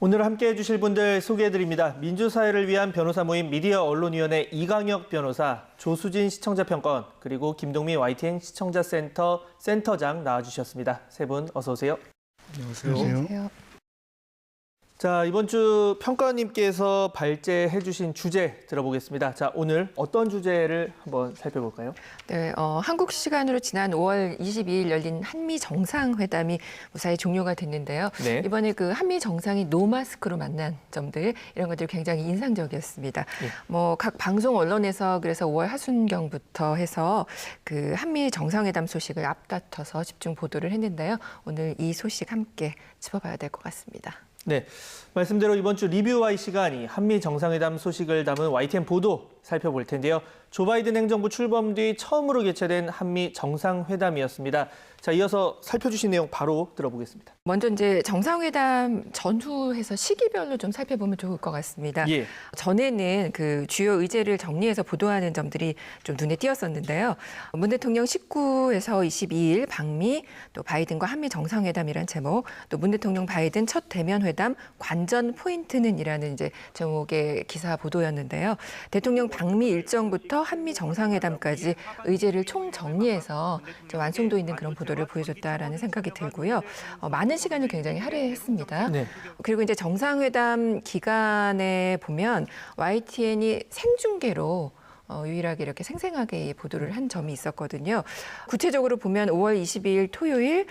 오늘 함께해 주실 분들 소개해드립니다. 민주사회를 위한 변호사 모임 미디어 언론위원회 이강혁 변호사, 조수진 시청자평가원, 그리고 김동미 YTN 시청자센터 센터장 나와주셨습니다. 세 분 어서 오세요. 안녕하세요. 자, 이번 주 평가원님께서 발제해 주신 주제 들어보겠습니다. 자, 오늘 어떤 주제를 한번 살펴볼까요? 네, 한국 시간으로 지난 5월 22일 열린 한미 정상회담이 무사히 종료가 됐는데요. 네. 이번에 그 한미 정상이 노마스크로 만난 점들 이런 것들이 굉장히 인상적이었습니다. 네. 각 방송 언론에서 그래서 5월 하순경부터 해서 그 한미 정상회담 소식을 앞다퉈서 집중 보도를 했는데요. 오늘 이 소식 함께 짚어봐야 될 것 같습니다. 네, 말씀대로 이번 주 리뷰와의 시간이 한미 정상회담 소식을 담은 YTN 보도 살펴볼 텐데요. 조 바이든 행정부 출범 뒤 처음으로 개최된 한미 정상회담이었습니다. 자, 이어서 살펴주신 내용 바로 들어보겠습니다. 먼저 이제 정상회담 전후해서 시기별로 좀 살펴보면 좋을 것 같습니다. 예. 전에는 그 주요 의제를 정리해서 보도하는 점들이 좀 눈에 띄었었는데요. 문 대통령 19에서 22일 방미, 또 바이든과 한미 정상회담이란 제목, 또 문 대통령 바이든 첫 대면 회담 관전 포인트는이라는 이제 제목의 기사 보도였는데요. 대통령 방미 일정부터 한미 정상회담까지 의제를 총 정리해서 완성도 있는 그런 보도를 보여줬다라는 생각이 들고요. 많은 시간을 굉장히 할애했습니다. 네. 그리고 이제 정상회담 기간에 보면 YTN이 생중계로 유일하게 이렇게 생생하게 보도를 한 점이 있었거든요. 구체적으로 보면 5월 22일 토요일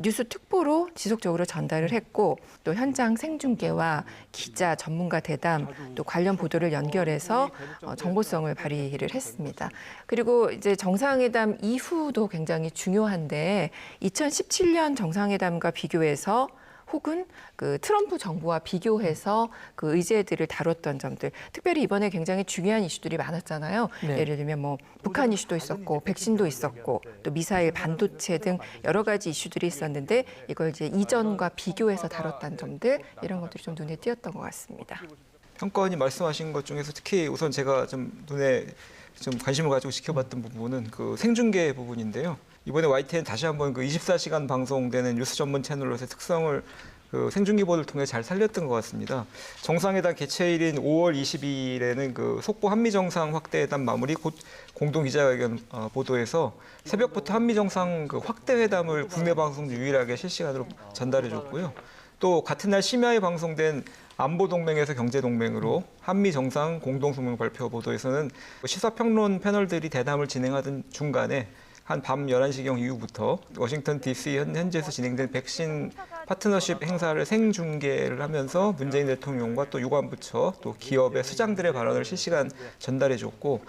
뉴스 특보로 지속적으로 전달을 했고 또 현장 생중계와 기자, 전문가 대담 또 관련 보도를 연결해서 정보성을 발휘를 했습니다. 그리고 이제 정상회담 이후도 굉장히 중요한데 2017년 정상회담과 비교해서 혹은 그 트럼프 정부와 비교해서 그 의제들을 다뤘던 점들, 특별히 이번에 굉장히 중요한 이슈들이 많았잖아요. 네. 예를 들면 뭐 북한 이슈도 있었고, 백신도 있었고, 또 미사일, 반도체 등 여러 가지 이슈들이 있었는데 이걸 이제 이전과 비교해서 다뤘던 점들 이런 것들이 좀 눈에 띄었던 것 같습니다. 평가원이 말씀하신 것 중에서 특히 우선 제가 좀 눈에 좀 관심을 가지고 지켜봤던 부분은 그 생중계 부분인데요. 이번에 YTN 다시 한번 그 24시간 방송되는 뉴스 전문 채널로서의 특성을 그 생중계 보도를 통해 잘 살렸던 것 같습니다. 정상회담 개최일인 5월 22일에는 그 속보 한미 정상 확대회담 마무리 곧 공동 기자회견 보도에서 새벽부터 한미 정상 그 확대회담을 국내 방송 중 유일하게 실시간으로 전달해줬고요. 또 같은 날 심야에 방송된 안보동맹에서 경제동맹으로 한미 정상 공동성명 발표 보도에서는 시사평론 패널들이 대담을 진행하던 중간에 한 밤 11시경 이후부터 워싱턴 DC 현지에서 진행된 백신 파트너십 행사를 생중계를 하면서 문재인 대통령과 또 유관부처 또 기업의 수장들의 발언을 실시간 전달해줬고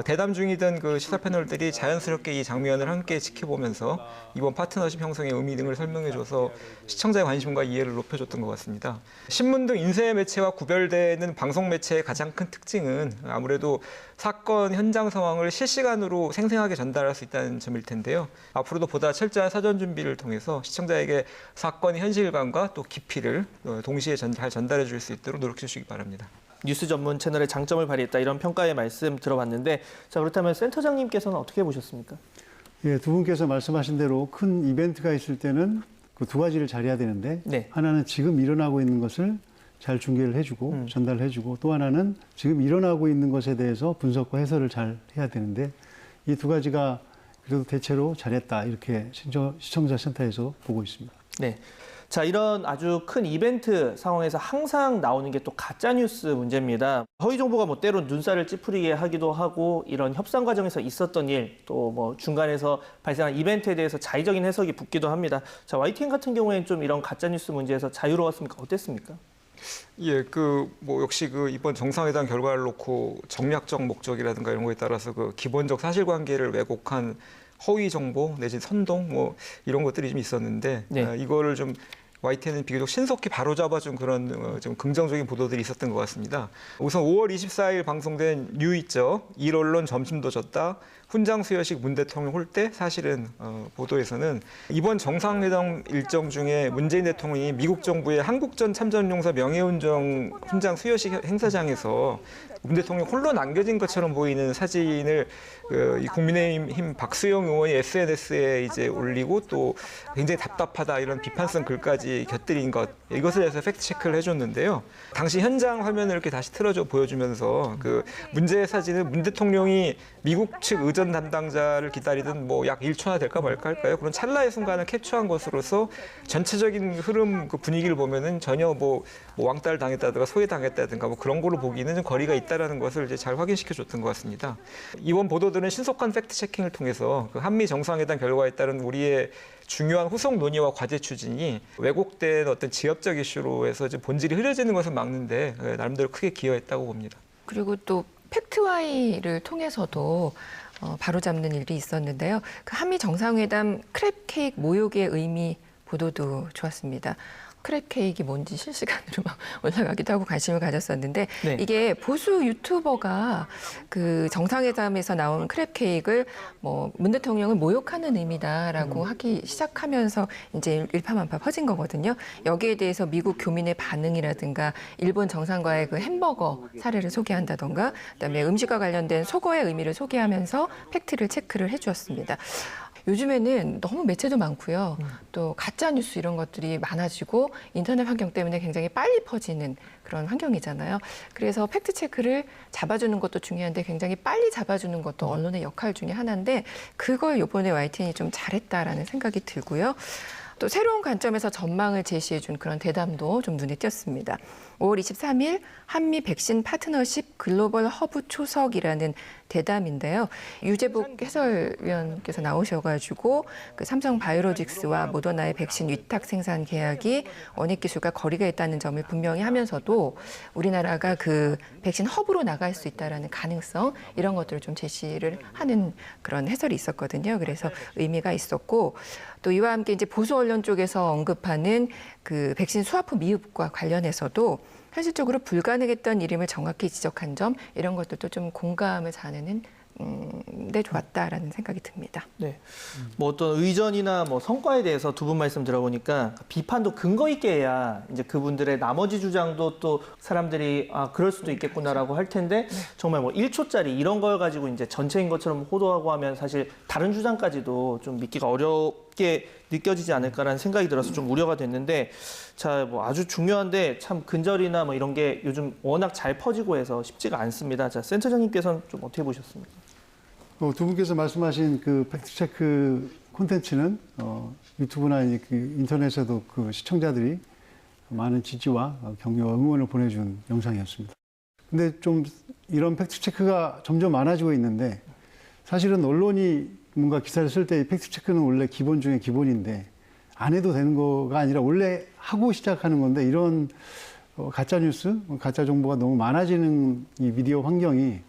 대담 중이던 그 시사 패널들이 자연스럽게 이 장면을 함께 지켜보면서 이번 파트너십 형성의 의미 등을 설명해줘서 시청자의 관심과 이해를 높여줬던 것 같습니다. 신문 등 인쇄 매체와 구별되는 방송 매체의 가장 큰 특징은 아무래도 사건 현장 상황을 실시간으로 생생하게 전달할 수 있다는 점일 텐데요. 앞으로도 보다 철저한 사전 준비를 통해서 시청자에게 사건의 현실감과 또 깊이를 동시에 잘 전달해 줄 수 있도록 노력해 주시기 바랍니다. 뉴스 전문 채널의 장점을 발휘했다 이런 평가의 말씀 들어봤는데 자, 그렇다면 센터장님께서는 어떻게 보셨습니까? 예, 두 분께서 말씀하신 대로 큰 이벤트가 있을 때는 그 두 가지를 잘해야 되는데 네. 하나는 지금 일어나고 있는 것을 잘 중계를 해주고 전달을 해주고 또 하나는 지금 일어나고 있는 것에 대해서 분석과 해설을 잘 해야 되는데 이 두 가지가 그래도 대체로 잘했다 이렇게 시청자 센터에서 보고 있습니다. 네. 자, 이런 아주 큰 이벤트 상황에서 항상 나오는 게 또 가짜뉴스 문제입니다. 허위 정보가 뭐 때론 눈살을 찌푸리게 하기도 하고 이런 협상 과정에서 있었던 일, 또 뭐 중간에서 발생한 이벤트에 대해서 자의적인 해석이 붙기도 합니다. 자, YTN 같은 경우에는 좀 이런 가짜뉴스 문제에서 자유로웠습니까? 어땠습니까? 예, 역시 이번 정상회담 결과를 놓고 정략적 목적이라든가 이런 거에 따라서 그 기본적 사실관계를 왜곡한 허위 정보 내지 선동 이런 것들이 좀 있었는데 네. 이거를 좀 YTN은 비교적 신속히 바로잡아준 그런 좀 긍정적인 보도들이 있었던 것 같습니다. 우선 5월 24일 방송된 뉴이죠. 일언론 점심도 졌다. 훈장 수여식 문 대통령 올 때 사실은 보도에서는 이번 정상회담 일정 중에 문재인 대통령이 미국 정부의 한국전 참전용사 훈장 수여식 행사장에서 문 대통령 홀로 남겨진 것처럼 보이는 사진을 이 국민의힘 박수영 의원이 SNS에 이제 올리고 또 굉장히 답답하다 이런 비판성 글까지 곁들인 것, 이것에 대해서 팩트 체크를 해줬는데요. 당시 현장 화면을 이렇게 다시 틀어줘 보여주면서 그 문제의 사진은 문 대통령이 미국 측 의전 담당자를 기다리던 뭐 약 1초나 될까 말까 할까요? 그런 찰나의 순간을 캡처한 것으로서 전체적인 흐름 그 분위기를 보면은 전혀 뭐 왕따를 당했다든가 소외당했다든가 뭐 그런 걸로 보기는 좀 거리가 있다라는 것을 이제 잘 확인시켜 줬던 것 같습니다. 이번 보도들은 신속한 팩트 체킹을 통해서 그 한미 정상회담 결과에 따른 우리의 중요한 후속 논의와 과제 추진이 왜곡된 어떤 지역적 이슈로 해서 좀 본질이 흐려지는 것을 막는데 나름대로 크게 기여했다고 봅니다. 그리고 또 팩트와이를 통해서도 바로잡는 일이 있었는데요. 그 한미 정상회담 크랩 케이크 모욕의 의미 보도도 좋았습니다. 크랩 케이크가 뭔지 실시간으로 막 올라가기도 하고 관심을 가졌었는데 네. 이게 보수 유튜버가 그 정상회담에서 나온 크랩 케이크를 뭐 문 대통령을 모욕하는 의미다라고 하기 시작하면서 이제 일파만파 퍼진 거거든요. 여기에 대해서 미국 교민의 반응이라든가 일본 정상과의 그 햄버거 사례를 소개한다던가 그다음에 음식과 관련된 속어의 의미를 소개하면서 팩트를 체크를 해주었습니다. 요즘에는 너무 매체도 많고요. 또 가짜 뉴스 이런 것들이 많아지고 인터넷 환경 때문에 굉장히 빨리 퍼지는 그런 환경이잖아요. 그래서 팩트 체크를 잡아주는 것도 중요한데 굉장히 빨리 잡아주는 것도 언론의 역할 중에 하나인데 그걸 이번에 YTN이 좀 잘했다라는 생각이 들고요. 또 새로운 관점에서 전망을 제시해준 그런 대담도 좀 눈에 띄었습니다. 5월 23일 한미 백신 파트너십 글로벌 허브 초석이라는 대담인데요. 유재복 해설위원께서 나오셔가지고 그 삼성 바이오로직스와 모더나의 백신 위탁 생산 계약이 원액 기술과 거리가 있다는 점을 분명히 하면서도 우리나라가 그 백신 허브로 나갈 수 있다라는 가능성 이런 것들을 좀 제시를 하는 그런 해설이 있었거든요. 그래서 의미가 있었고 또 이와 함께 이제 보수 언론 쪽에서 언급하는 그 백신 수화프 미흡과 관련해서도 현실적으로 불가능했던 일임을 정확히 지적한 점 이런 것들도 좀 공감을 자아내는 데 좋았다라는 생각이 듭니다. 네. 뭐 어떤 의전이나 뭐 성과에 대해서 두 분 말씀 들어보니까 비판도 근거 있게 해야 이제 그분들의 나머지 주장도 또 사람들이 그럴 수도 있겠구나라고 할 텐데 정말 뭐 1초짜리 이런 걸 가지고 이제 전체인 것처럼 호도하고 하면 사실 다른 주장까지도 좀 믿기가 어렵게 느껴지지 않을까라는 생각이 들어서 좀 우려가 됐는데 자, 뭐 아주 중요한데 참 근절이나 뭐 이런 게 요즘 워낙 잘 퍼지고 해서 쉽지가 않습니다. 자, 센터장님께서는 좀 어떻게 보셨습니까? 두 분께서 말씀하신 그 팩트체크 콘텐츠는 유튜브나 그 인터넷에도 그 시청자들이 많은 지지와 격려와 응원을 보내준 영상이었습니다. 근데 좀 이런 팩트체크가 점점 많아지고 있는데 사실은 언론이 뭔가 기사를 쓸 때 팩트체크는 원래 기본 중에 기본인데 안 해도 되는 거가 아니라 원래 하고 시작하는 건데 이런 가짜뉴스, 가짜 정보가 너무 많아지는 이 미디어 환경이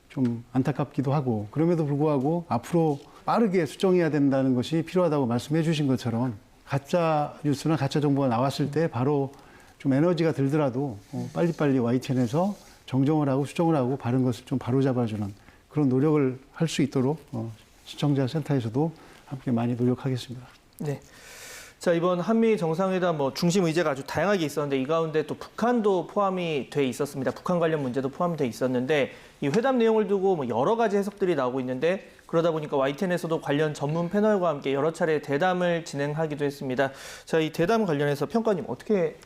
좀 안타깝기도 하고 그럼에도 불구하고 앞으로 빠르게 수정해야 된다는 것이 필요하다고 말씀해 주신 것처럼 가짜 뉴스나 가짜 정보가 나왔을 때 바로 좀 에너지가 들더라도 빨리빨리 YTN에서 정정을 하고 수정을 하고 바른 것을 좀 바로잡아주는 그런 노력을 할 수 있도록 시청자 센터에서도 함께 많이 노력하겠습니다. 네. 자, 이번 한미 정상회담 뭐 중심 의제가 아주 다양하게 있었는데 이 가운데 또 북한도 포함이 돼 있었습니다. 북한 관련 문제도 포함이 돼 있었는데 이 회담 내용을 두고 뭐 여러 가지 해석들이 나오고 있는데 그러다 보니까 YTN에서도 관련 전문 패널과 함께 여러 차례 대담을 진행하기도 했습니다. 자, 이 대담 관련해서 평가님 어떻게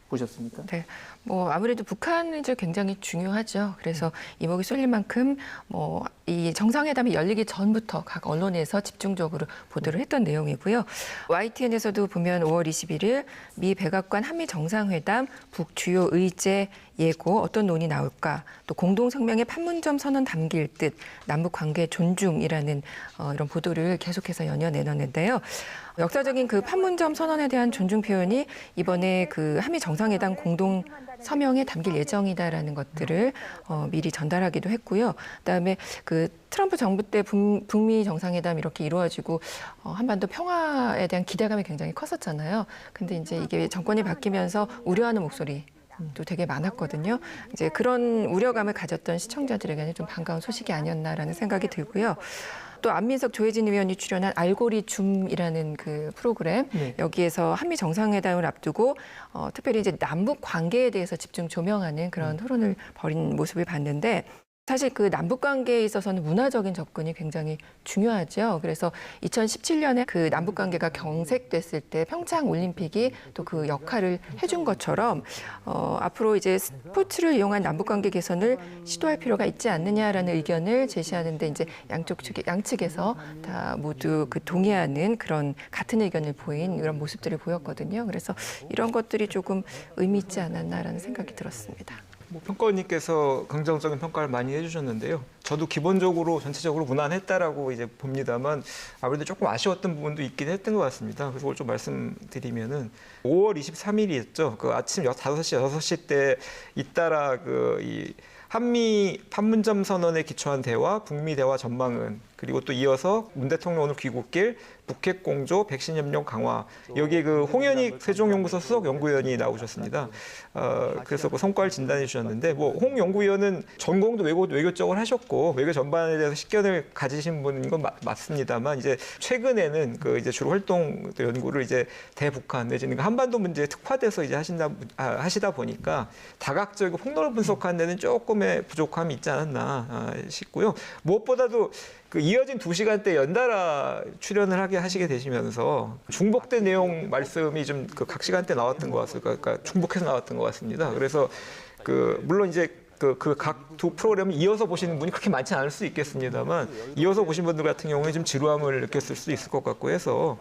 보셨습니까? 네, 뭐 아무래도 북한은 이제 굉장히 중요하죠. 그래서 이목이 쏠릴 만큼 뭐 이 정상회담이 열리기 전부터 각 언론에서 집중적으로 보도를 했던 내용이고요. YTN에서도 보면 5월 21일 미 백악관 한미 정상회담 북 주요 의제 예고 어떤 논의 나올까 또 공동성명의 판문점 선언 담길 듯 남북 관계 존중이라는 이런 보도를 계속해서 연이어 내놨는데요. 역사적인 그 판문점 선언에 대한 존중 표현이 이번에 그 한미 정상회담 공동 서명에 담길 예정이다라는 것들을 미리 전달하기도 했고요. 그다음에 그 트럼프 정부 때 북미 정상회담 이렇게 이루어지고 한반도 평화에 대한 기대감이 굉장히 컸었잖아요. 근데 이제 이게 정권이 바뀌면서 우려하는 목소리 또 되게 많았거든요. 이제 그런 우려감을 가졌던 시청자들에게는 좀 반가운 소식이 아니었나라는 생각이 들고요. 또 안민석 조혜진 의원이 출연한 알고리즘이라는 그 프로그램 네. 여기에서 한미 정상회담을 앞두고 특별히 이제 남북 관계에 대해서 집중 조명하는 그런 토론을 벌인 모습을 봤는데 사실 그 남북 관계에 있어서는 문화적인 접근이 굉장히 중요하죠. 그래서 2017년에 그 남북 관계가 경색됐을 때 평창 올림픽이 또 그 역할을 해준 것처럼 앞으로 이제 스포츠를 이용한 남북 관계 개선을 시도할 필요가 있지 않느냐라는 의견을 제시하는데 이제 양측에서 다 모두 그 동의하는 그런 같은 의견을 보인 이런 모습들을 보였거든요. 그래서 이런 것들이 조금 의미 있지 않았나라는 생각이 들었습니다. 평가원님께서 긍정적인 평가를 많이 해주셨는데요. 저도 기본적으로 전체적으로 무난했다라고 이제 봅니다만 아무래도 조금 아쉬웠던 부분도 있긴 했던 것 같습니다. 그래서 그걸 좀 말씀드리면은 5월 23일이었죠. 그 아침 5시, 6시 때 잇따라 이 한미 판문점 선언에 기초한 대화, 북미 대화 전망은 그리고 또 이어서 문 대통령 오늘 귀국길 북핵 공조 백신 협력 강화 여기에 그 홍현익 세종연구소 수석 연구위원이 나오셨습니다. 그래서 그 성과를 진단해 주셨는데 뭐 홍 연구위원은 전공도 외교 쪽을 하셨고 외교 전반에 대해서 식견을 가지신 분인 건 맞습니다만 이제 최근에는 그 이제 주로 활동 또 연구를 이제 대북한 내지는 한반도 문제에 특화돼서 이제 하시다 보니까 다각적이고 폭넓은 분석하는 데는 조금의 부족함이 있지 않았나 싶고요. 무엇보다도 그 이어진 2시간대 연달아 출연을 하시게 되시면서 중복된 내용 말씀이 좀 그 각 시간대 나왔던 것 같습니다. 그러니까 중복해서 나왔던 것 같습니다. 그래서 그 물론 이제 그 각 두 프로그램을 이어서 보시는 분이 그렇게 많지 않을 수 있겠습니다만 이어서 보신 분들 같은 경우에 좀 지루함을 느꼈을 수도 있을 것 같고 해서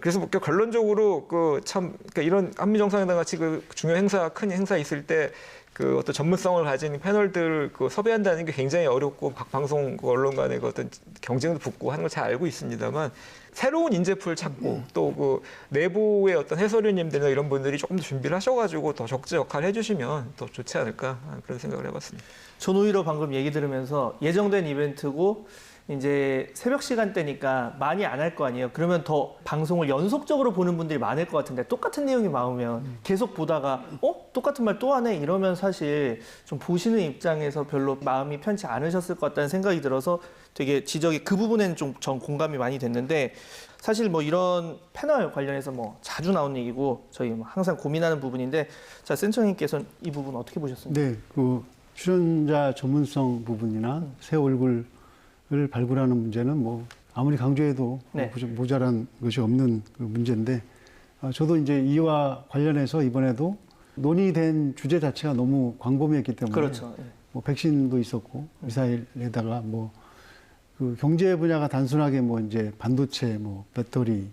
그래서 뭐 결론적으로 그 참 그러니까 이런 한미 정상회담 같이 그 중요한 행사 큰 행사 있을 때 그 어떤 전문성을 가진 패널들 그 섭외한다는 게 굉장히 어렵고 각 방송 그 언론 간의 그 어떤 경쟁도 붙고 하는 걸 잘 알고 있습니다만 새로운 인재풀을 찾고 또 그 내부의 어떤 해설위원님들이나 이런 분들이 조금 더 준비를 하셔가지고 더 적재 역할을 해주시면 더 좋지 않을까 그런 생각을 해봤습니다. 전 오히려 방금 얘기 들으면서 예정된 이벤트고 이제 새벽 시간대니까 많이 안 할 거 아니에요. 그러면 더 방송을 연속적으로 보는 분들이 많을 것 같은데 똑같은 내용이 나오면 계속 보다가 똑같은 말 또 하네 이러면 사실 좀 보시는 입장에서 별로 마음이 편치 않으셨을 것 같다는 생각이 들어서 되게 지적이 그 부분에는 좀 전 공감이 많이 됐는데 사실 뭐 이런 패널 관련해서 뭐 자주 나오는 얘기고 저희 뭐 항상 고민하는 부분인데 자 센터장님께서는 이 부분 어떻게 보셨습니까? 네, 그 출연자 전문성 부분이나 새 얼굴을 발굴하는 문제는 뭐 아무리 강조해도 네. 모자란 것이 없는 그 문제인데 저도 이제 이와 관련해서 이번에도 논의된 주제 자체가 너무 광범위했기 때문에 그렇죠. 뭐 백신도 있었고 미사일에다가 뭐 그 경제 분야가 단순하게 뭐 이제 반도체, 뭐 배터리,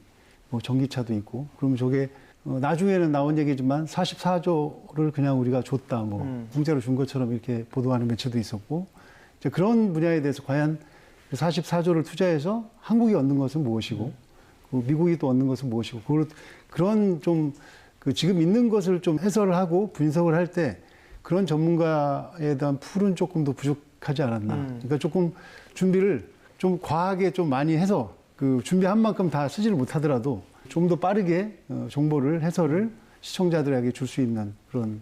뭐 전기차도 있고 그러면 저게 나중에는 나온 얘기지만 44조를 그냥 우리가 줬다, 뭐 공짜로 준 것처럼 이렇게 보도하는 매체도 있었고 이제 그런 분야에 대해서 과연 44조를 투자해서 한국이 얻는 것은 무엇이고 미국이 또 얻는 것은 무엇이고 그런 좀 그 지금 있는 것을 좀 해설을 하고 분석을 할 때 그런 전문가에 대한 풀은 조금 더 부족하지 않았나. 그러니까 조금 준비를 좀 과하게 좀 많이 해서 그 준비한 만큼 다 쓰지를 못하더라도 좀 더 빠르게 정보를 해설을 시청자들에게 줄 수 있는 그런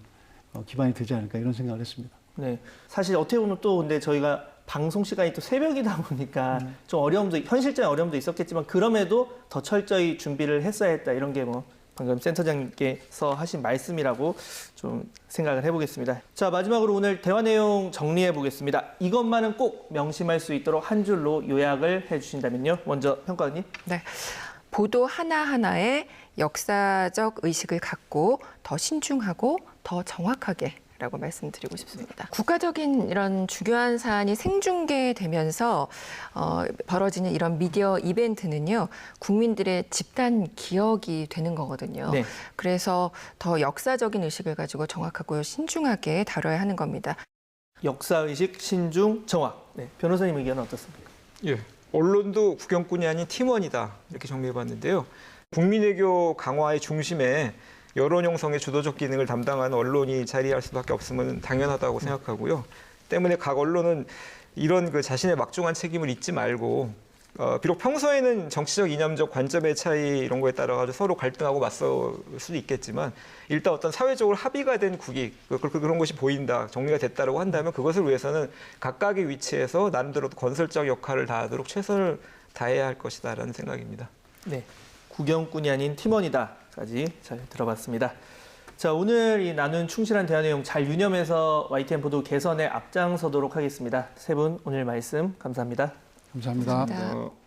기반이 되지 않을까 이런 생각을 했습니다. 네, 사실 어떻게 보면 또 근데 저희가 방송 시간이 또 새벽이다 보니까 좀 현실적인 어려움도 있었겠지만 그럼에도 더 철저히 준비를 했어야 했다 이런 게 뭐 방금 센터장님께서 하신 말씀이라고 좀 생각을 해보겠습니다. 자, 마지막으로 오늘 대화 내용 정리해 보겠습니다. 이것만은 꼭 명심할 수 있도록 한 줄로 요약을 해주신다면요. 먼저 평가원님. 네. 보도 하나하나에 역사적 의식을 갖고 더 신중하고 더 정확하게 라고 말씀드리고 싶습니다. 국가적인 이런 중요한 사안이 생중계되면서 벌어지는 이런 미디어 이벤트는요. 국민들의 집단 기억이 되는 거거든요. 네. 그래서 더 역사적인 의식을 가지고 정확하고 신중하게 다뤄야 하는 겁니다. 역사의식, 신중, 정확. 네, 변호사님 의견은 어떻습니까? 예, 언론도 국영꾼이 아닌 팀원이다 이렇게 정리해봤는데요. 국민외교 강화의 중심에 여론 형성의 주도적 기능을 담당하는 언론이 자리할 수밖에 없으면 당연하다고 생각하고요. 때문에 각 언론은 이런 그 자신의 막중한 책임을 잊지 말고 비록 평소에는 정치적, 이념적 관점의 차이 이런 거에 따라 가지고 서로 갈등하고 맞설 수도 있겠지만 일단 어떤 사회적으로 합의가 된 국익 그런 것이 보인다, 정리가 됐다라고 한다면 그것을 위해서는 각각의 위치에서 나름대로 건설적 역할을 다하도록 최선을 다해야 할 것이다라는 생각입니다. 네, 구경꾼이 아닌 팀원이다까지 잘 들어봤습니다. 자, 오늘 이 나눈 충실한 대화 내용 잘 유념해서 YTN 보도 개선에 앞장서도록 하겠습니다. 세 분 오늘 말씀 감사합니다. 감사합니다. 감사합니다.